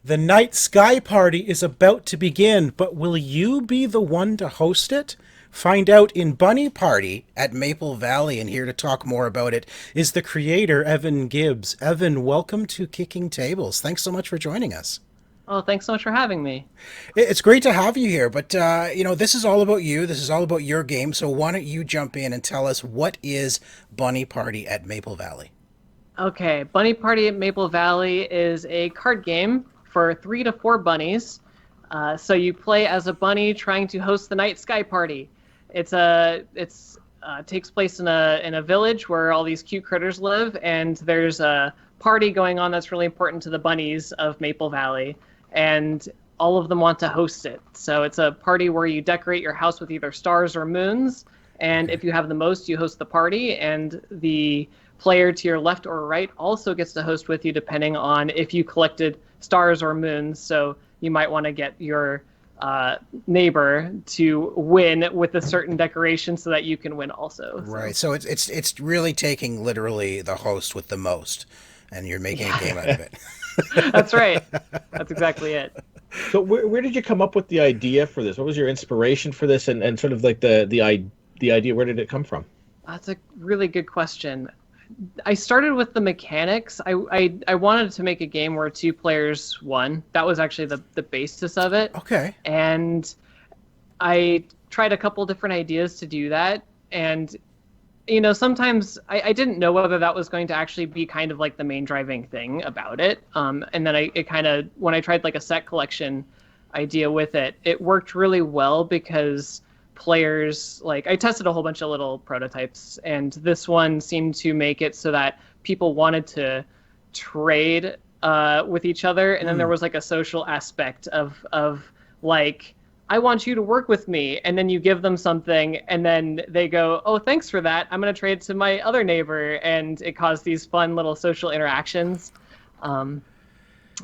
The night sky party is about to begin, but will you be the one to host it? Find out in Bunny Party at Maple Valley, and here to talk more about it is the creator, Evan Gibbs. Evan, welcome to Kicking Tables. Thanks so much for joining us. Oh, thanks so much for having me. It's great to have you here, but this is all about you. This is all about your game. So why don't you jump in and tell us what is Bunny Party at Maple Valley? Okay, Bunny Party at Maple Valley is a card game for 3 to 4 bunnies. So you play as a bunny trying to host the night sky party. It's takes place in a village where all these cute critters live, and there's a party going on that's really important to the bunnies of Maple Valley, and all of them want to host it. So it's a party where you decorate your house with either stars or moons, and if you have the most, you host the party, and the player to your left or right also gets to host with you depending on if you collected stars or moons. So you might want to get your neighbor to win with a certain decoration so that you can win also. Right. So it's really taking literally the host with the most, and you're making a game out of it. That's right. That's exactly it. So where did you come up with the idea for this? What was your inspiration for this, and sort of like the idea? Where did it come from? That's a really good question. I started with the mechanics. I wanted to make a game where 2 players won. That was actually the basis of it. Okay. And I tried a couple different ideas to do that. And, sometimes I didn't know whether that was going to actually be kind of like the main driving thing about it. And then when I tried like a set collection idea with it, it worked really well because players, like, I tested a whole bunch of little prototypes, and this one seemed to make it so that people wanted to trade with each other, and then there was like a social aspect of like, I want you to work with me, and then you give them something, and then they go, oh, thanks for that, I'm going to trade to my other neighbor, and it caused these fun little social interactions.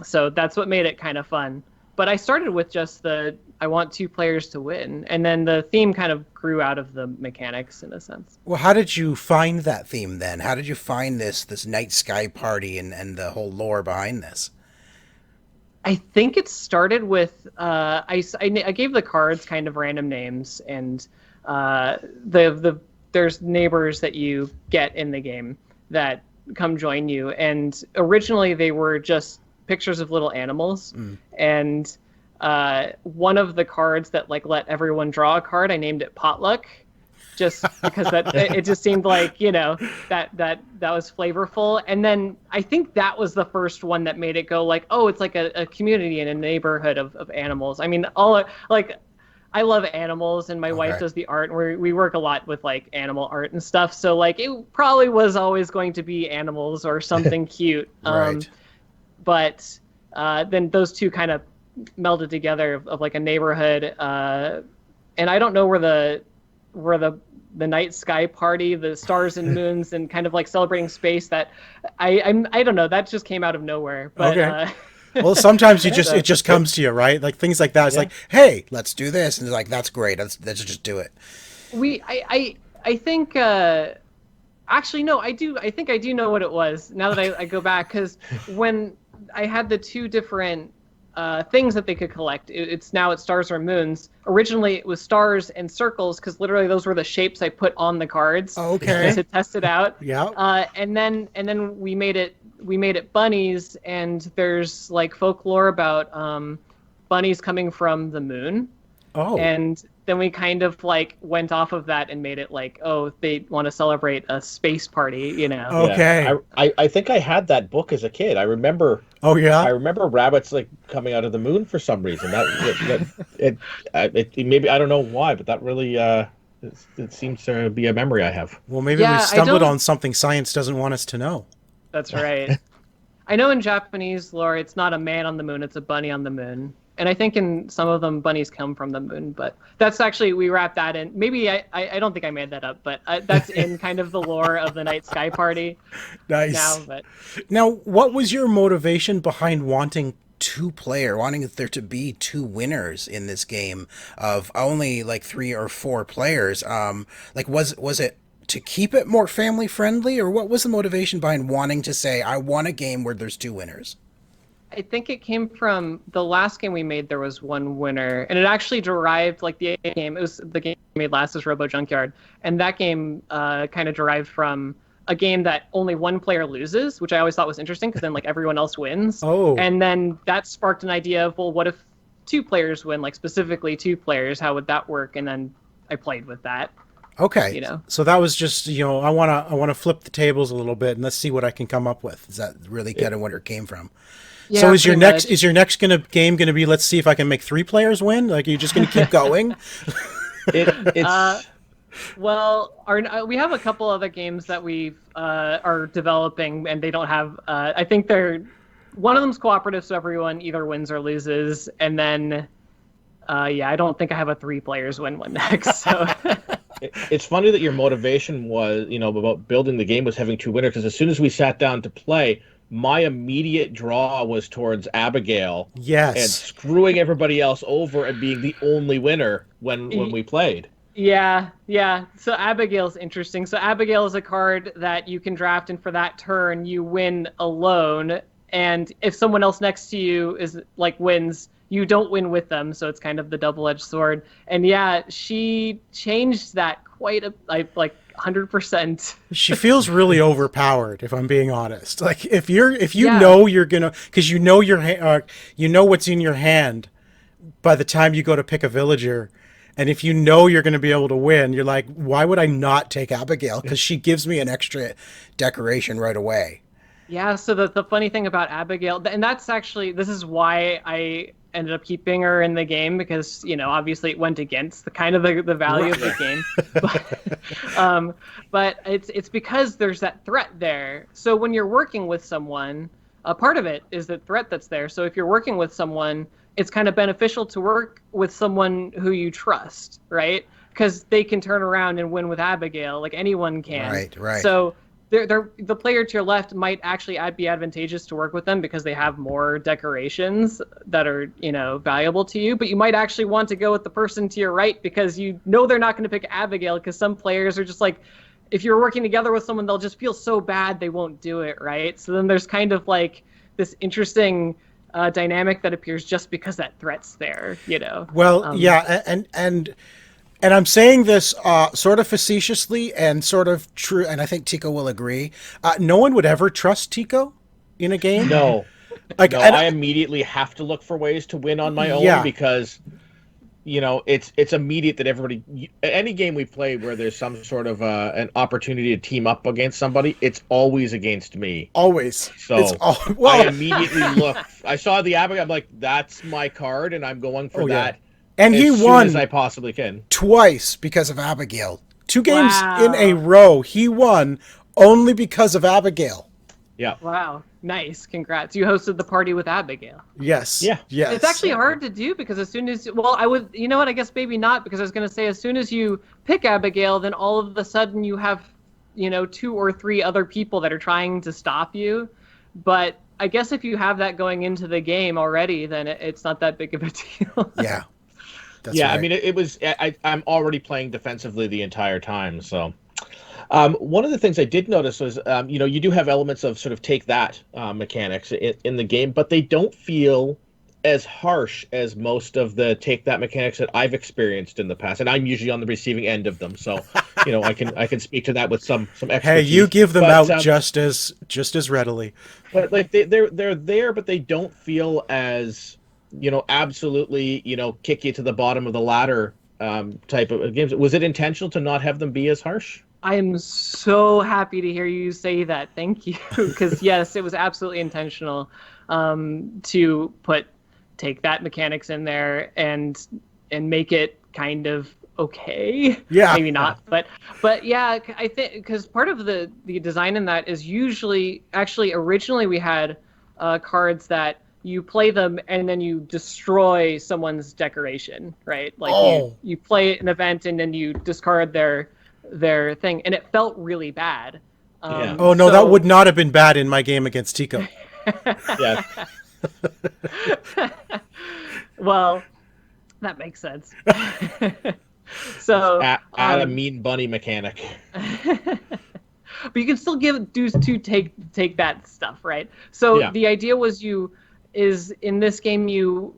So that's what made it kind of fun. But I started with just I want 2 players to win. And then the theme kind of grew out of the mechanics in a sense. Well, how did you find that theme then? How did you find this night sky party and the whole lore behind this? I think it started with, I gave the cards kind of random names, and there's neighbors that you get in the game that come join you. And originally they were just pictures of little animals, and one of the cards that like let everyone draw a card, I named it Potluck, just because that it just seemed like that was flavorful. And then I think that was the first one that made it go like, oh, it's like a community and a neighborhood of animals. I mean, I love animals, and my wife does the art, and we work a lot with like animal art and stuff, so like it probably was always going to be animals or something cute. Right. But then those two kind of melded together of like a neighborhood. And I don't know where the night sky party, the stars and moons, and kind of like celebrating space, that I don't know. That just came out of nowhere. But, okay. Well, sometimes it just comes to you, right? Like things like that. It's like, hey, let's do this, and it's like, that's great. Let's just do it. I think. Actually, no, I do. I think I do know what it was now that I go back, because when I had the 2 different things that they could collect, it's stars or moons. Originally, it was stars and circles, because literally those were the shapes I put on the cards. Okay. To test it out. Yeah. And then we made it bunnies, and there's like folklore about bunnies coming from the moon. Oh. And then we kind of like went off of that and made it like, oh, they want to celebrate a space party, Okay. Yeah. I think I had that book as a kid. I remember. Oh yeah. I remember rabbits like coming out of the moon for some reason. It maybe, I don't know why, but that really it seems to be a memory I have. Well, maybe we stumbled on something science doesn't want us to know. That's right. I know in Japanese lore, it's not a man on the moon, it's a bunny on the moon. And I think in some of them, bunnies come from the moon, but that's actually, we wrapped that in. Maybe I don't think I made that up, but that's in kind of the lore of the night sky party. Nice. Now, what was your motivation behind wanting wanting there to be 2 winners in this game of only like 3 or 4 players? Like, was it to keep it more family friendly, or what was the motivation behind wanting to say, I want a game where there's 2 winners? I think it came from the last game we made. There was one winner, and it actually derived like the game. It was the game we made last is Robo Junkyard, and that game kind of derived from a game that only one player loses, which I always thought was interesting because then like everyone else wins. Oh. And then that sparked an idea of, well, what if two players win, like specifically two players? How would that work? And then I played with that. Okay. You know. So that was just, I want to flip the tables a little bit and let's see what I can come up with. Is that really kind of where it came from? Yeah, so is your pretty much. next game gonna be, let's see if I can make 3 players win? Like, you're just gonna keep going? It's Well, we have a couple other games that we are developing, and they don't have. I think one of them's cooperative, so everyone either wins or loses, and then I don't think I have a 3 players win one next. So. It's funny that your motivation was, about building the game was having 2 winners, because as soon as we sat down to play, my immediate draw was towards Abigail. Yes. And screwing everybody else over and being the only winner when we played. Yeah. So Abigail's interesting. So Abigail is a card that you can draft, and for that turn, you win alone. And if someone else next to you is wins, you don't win with them. So it's kind of the double-edged sword. And yeah, she changed that quite 100%. She feels really overpowered, if I'm being honest. Like, if you Yeah. know you're gonna, because you know what's in your hand by the time you go to pick a villager. And if you know you're going to be able to win, you're like, why would I not take Abigail? Because she gives me an extra decoration right away. Yeah, so the funny thing about Abigail, and that's actually, this is why I ended up keeping her in the game, because, obviously it went against the value of the game. But it's because there's that threat there. So when you're working with someone, a part of it is the threat that's there. So if you're working with someone, it's kind of beneficial to work with someone who you trust, right? Because they can turn around and win with Abigail, like anyone can. Right. So the player to your left might actually be advantageous to work with them because they have more decorations that are, valuable to you. But you might actually want to go with the person to your right because they're not going to pick Abigail, because some players are just like, if you're working together with someone, they'll just feel so bad they won't do it, right? So then there's kind of like this interesting dynamic that appears just because that threat's there, Well, yeah, and I'm saying this sort of facetiously and sort of true, and I think Tico will agree. No one would ever trust Tico in a game. No. I immediately have to look for ways to win on my own because, it's immediate that any game we play where there's some sort of an opportunity to team up against somebody, it's always against me. Always. So I immediately look. I saw the Abigail. I'm like, that's my card, and I'm going for that. And he as won soon as I possibly can. Twice because of Abigail. 2 games Wow. in a row, he won only because of Abigail. Yeah. Wow. Nice. Congrats. You hosted the party with Abigail. Yes. Yeah. Yes. It's actually hard to do because as soon as, I would, I guess maybe not, because I was going to say as soon as you pick Abigail, then all of a sudden you have, 2 or 3 other people that are trying to stop you. But I guess if you have that going into the game already, then it's not that big of a deal. Yeah. That's yeah, right. I mean, it was. I'm already playing defensively the entire time. So, one of the things I did notice was, you do have elements of sort of take that mechanics in the game, but they don't feel as harsh as most of the take that mechanics that I've experienced in the past, and I'm usually on the receiving end of them. So, I can speak to that with some expertise. Hey, you give them out just as readily. But like they're there, but they don't feel as absolutely, kick you to the bottom of the ladder type of games. Was it intentional to not have them be as harsh? I am so happy to hear you say that. Thank you. Because yes, it was absolutely intentional to take that mechanics in there and make it kind of okay. Yeah. Maybe not, but yeah, I think because part of the design in that is originally we had cards that you play them and then you destroy someone's decoration, right? Like you play an event and then you discard their thing, and it felt really bad. Yeah. Oh no, that would not have been bad in my game against Tico. Yeah. Well, that makes sense. So Add a mean bunny mechanic. but you can still give dues to take that stuff, right? So Yeah. the idea was you is in this game you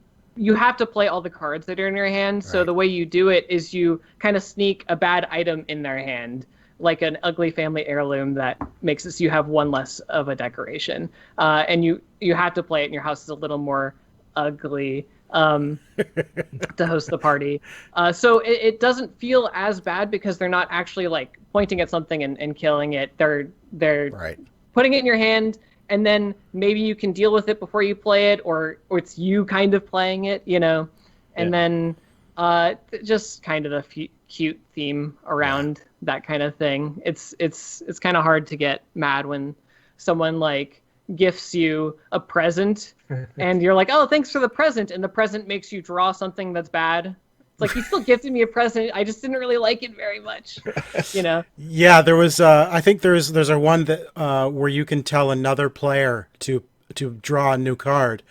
have to play all the cards that are in your hand. So the way you do it is you kind of sneak a bad item in their hand, like an ugly family heirloom that makes it so you have one less of a decoration. And you have to play it, and your house is a little more ugly to host the party. So it doesn't feel as bad because they're not actually like pointing at something and killing it. They're putting it in your hand, and then maybe you can deal with it before you play it, or it's you kind of playing it, you know. And then just kind of the cute theme around that kind of thing. It's kind of hard to get mad when someone like gifts you a present and you're like, oh, thanks for the present, and the present makes you draw something that's bad. It's like, you still gifted me a present, I just didn't really like it very much, you know. Yeah, there was I think there's a one that where you can tell another player to draw a new card.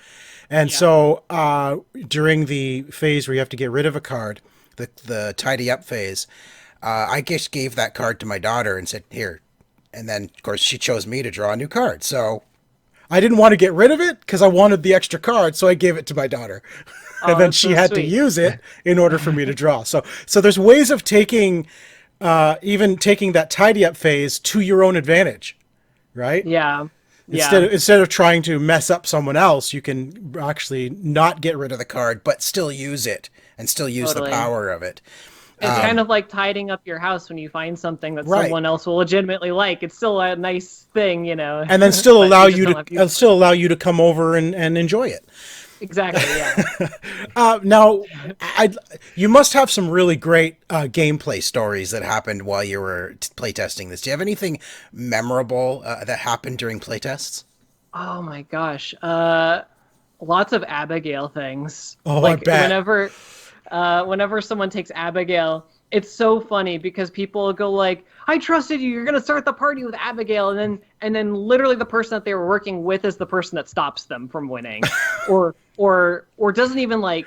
And so during the phase where you have to get rid of a card, the tidy up phase, I just gave that card to my daughter and said, here. And then, of course, she chose me to draw a new card. So I didn't want to get rid of it because I wanted the extra card, so I gave it to my daughter. And then she had to use it in order for me to draw. So there's ways of taking, even taking that tidy up phase to your own advantage, right? Yeah. Instead of trying to mess up someone else, you can actually not get rid of the card, but still use it and still use the power of it. It's kind of like tidying up your house when you find something that someone else will legitimately like. It's still a nice thing, you know. And then still allow you to come over and enjoy it. Exactly. Yeah. Now, you must have some really great gameplay stories that happened while you were playtesting this. Do you have anything memorable that happened during playtests? Oh my gosh, lots of Abigail things. Oh, like, I bet. Whenever someone takes Abigail, it's so funny because people go like, I trusted you, you're going to start the party with Abigail. And then literally the person that they were working with is the person that stops them from winning or doesn't even like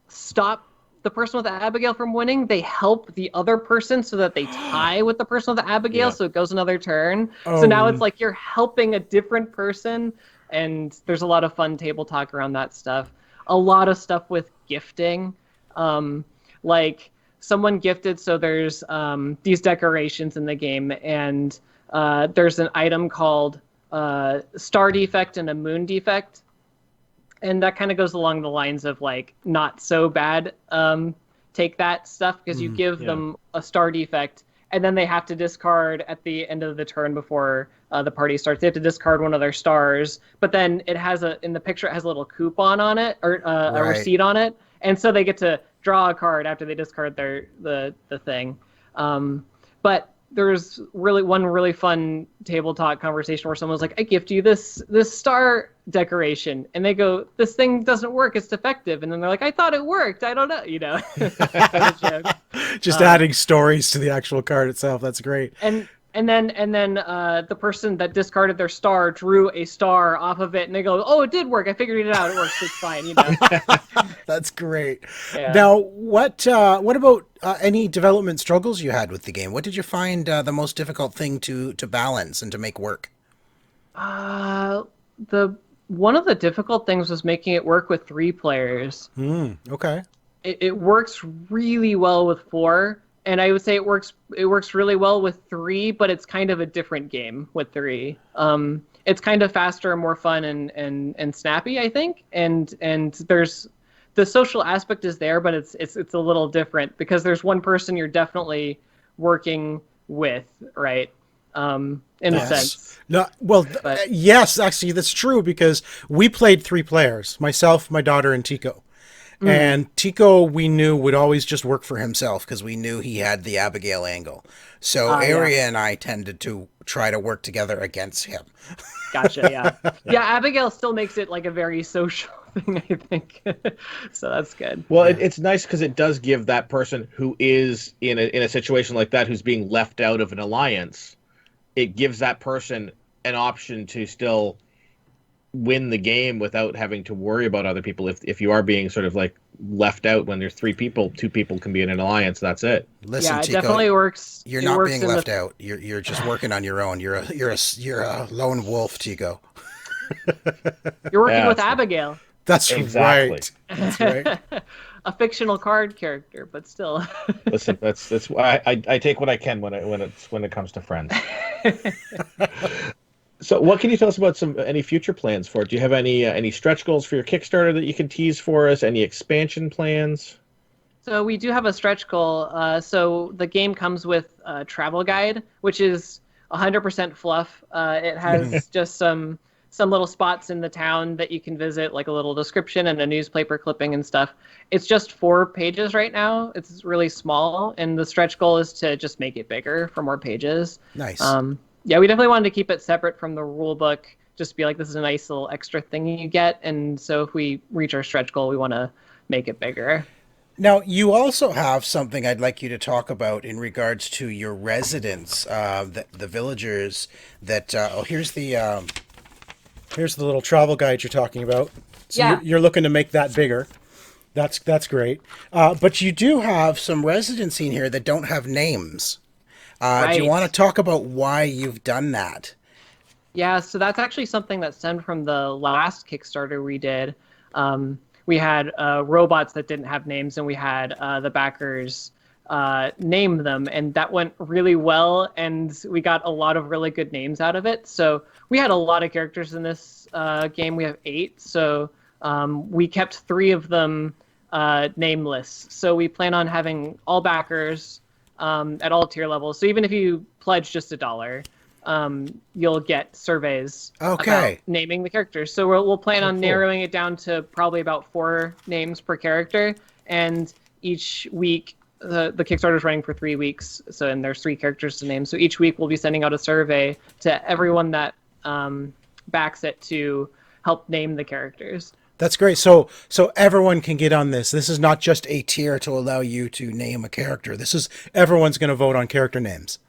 stop the person with the Abigail from winning. They help the other person so that they tie with the person with the Abigail. So it goes another turn. So now it's like you're helping a different person. And there's a lot of fun table talk around that stuff. A lot of stuff with gifting, like someone gifted, so there's these decorations in the game, and there's an item called star defect and a moon defect, and that kind of goes along the lines of like not so bad take that stuff, because you give them a star defect and then they have to discard at the end of the turn before the party starts. They have to discard one of their stars, but then it has in the picture, it has a little coupon on it, or a receipt on it. And so they get to draw a card after they discard the thing. But there's one really fun table talk conversation where someone was like, I gift you this star decoration. And they go, this thing doesn't work, it's defective. And then they're like, I thought it worked, I don't know, you know. Just adding stories to the actual card itself. That's great. And then the person that discarded their star drew a star off of it, and they go, "Oh, it did work. I figured it out. It works. It's fine." You know. That's great. Yeah. Now, what about any development struggles you had with the game? What did you find the most difficult thing to balance and to make work? One of the difficult things was making it work with 3 players. Okay. It works really well with 4. And I would say it works really well with 3, but it's kind of a different game with 3. It's kind of faster and more fun and snappy, I think. And there's the social aspect is there, but it's a little different because there's one person you're definitely working with, right? In a sense. No, well, yes, actually that's true because we played 3 players, myself, my daughter, and Tico. And Tico, we knew, would always just work for himself because we knew he had the Abigail angle. So Aria and I tended to try to work together against him. Gotcha, yeah. Yeah, Abigail still makes it like a very social thing, I think. So that's good. Well, it's nice because it does give that person who is in a situation like that, who's being left out of an alliance, it gives that person an option to still win the game without having to worry about other people. If you are being sort of like left out when there's 3 people, 2 people can be in an alliance. That's it. Listen, yeah, it Tico, definitely works. You're not being left out. You're just working on your own. You're a lone wolf, Tico. You're working with Yeah, Abigail. That's exactly. right. That's right. A fictional card character, but still. Listen, that's why I take what I can when it comes to friends. So, what can you tell us about any future plans for it? Do you have any stretch goals for your Kickstarter that you can tease for us? Any expansion plans? So we do have a stretch goal. So the game comes with a travel guide, which is 100% fluff. It has just some little spots in the town that you can visit, like a little description and a newspaper clipping and stuff. It's just 4 pages right now. It's really small, and the stretch goal is to just make it bigger for more pages. Nice. Yeah, we definitely wanted to keep it separate from the rule book. Just be like, this is a nice little extra thing you get. And so if we reach our stretch goal, we want to make it bigger. Now, you also have something I'd like you to talk about in regards to your residents, the villagers that, here's the little travel guide you're talking about. So Yeah. you're looking to make that bigger. That's great. But you do have some residents in here that don't have names. Do you Right. want to talk about why you've done that? Yeah, so that's actually something that stemmed from the last Kickstarter we did. We had robots that didn't have names, and we had the backers name them, and that went really well, and we got a lot of really good names out of it. So we had a lot of characters in this game. We have 8, so we kept 3 of them nameless. So we plan on having all backers at all tier levels. So even if you pledge just $1, you'll get surveys Okay. about naming the characters. So we'll plan on narrowing it down to probably about 4 names per character, and each week the Kickstarter is running for 3 weeks. So and there's 3 characters to name. So each week we'll be sending out a survey to everyone that backs it to help name the characters. That's great. So everyone can get on this. This is not just a tier to allow you to name a character. This is everyone's going to vote on character names.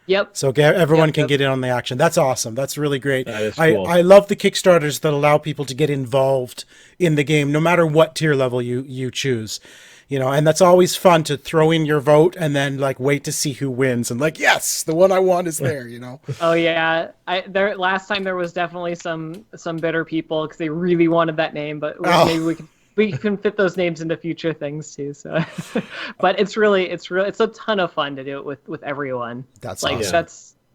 Yep. So everyone Yep, can yep. get in on the action. That's awesome. That's really great. That is cool. I love the Kickstarters that allow people to get involved in the game, no matter what tier level you choose. You know, and that's always fun to throw in your vote and then like wait to see who wins and like, yes, the one I want is there, you know. Oh yeah, last time there was definitely some bitter people because they really wanted that name, but maybe we can fit those names into future things too. So, but it's a ton of fun to do it with everyone. That's like awesome.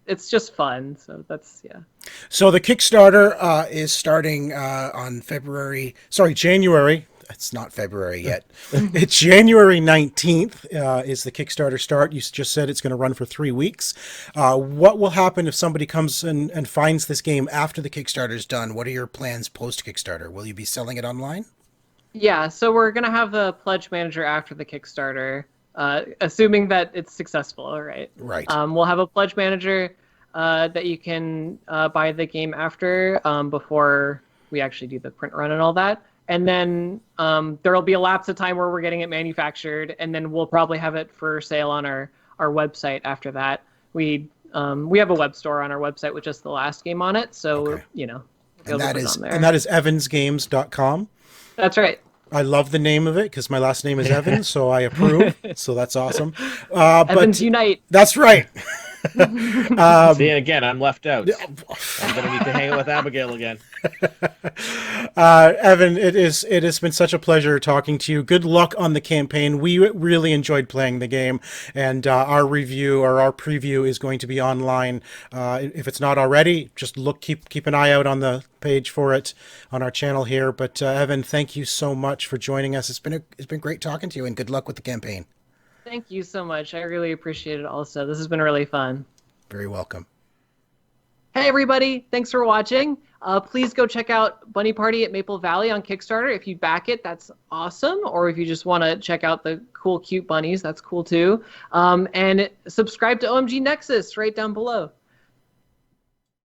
it's just fun. So that's yeah. So the Kickstarter is starting on January. It's not February yet. It's January 19th is the Kickstarter start. You just said it's going to run for 3 weeks. What will happen if somebody comes and finds this game after the Kickstarter's done? What are your plans post-Kickstarter? Will you be selling it online? Yeah, so we're gonna have the pledge manager after the Kickstarter, assuming that it's successful. All right. Right. We'll have a pledge manager that you can buy the game after before we actually do the print run and all that. And then there'll be a lapse of time where we're getting it manufactured, and then we'll probably have it for sale on our website after that. We have a web store on our website with just the last game on it, so Okay. we'll And put that it is on there. and that is evansgames.com. That's right. I love the name of it because my last name is Evans, so I approve. So that's awesome. Evans But Unite. that's right. See, again, I'm left out. I'm gonna need to hang out with Abigail again. Evan, it has been such a pleasure talking to you. Good luck on the campaign. We really enjoyed playing the game, and our preview is going to be online. If it's not already, just keep an eye out on the page for it on our channel here. But Evan, thank you so much for joining us. It's been great talking to you, and good luck with the campaign. Thank you so much. I really appreciate it also. This has been really fun. Very welcome. Hey everybody, thanks for watching. Please go check out Bunny Party at Maple Valley on Kickstarter. If you back it, that's awesome. Or if you just want to check out the cool, cute bunnies, that's cool too. And subscribe to OMG Nexus right down below.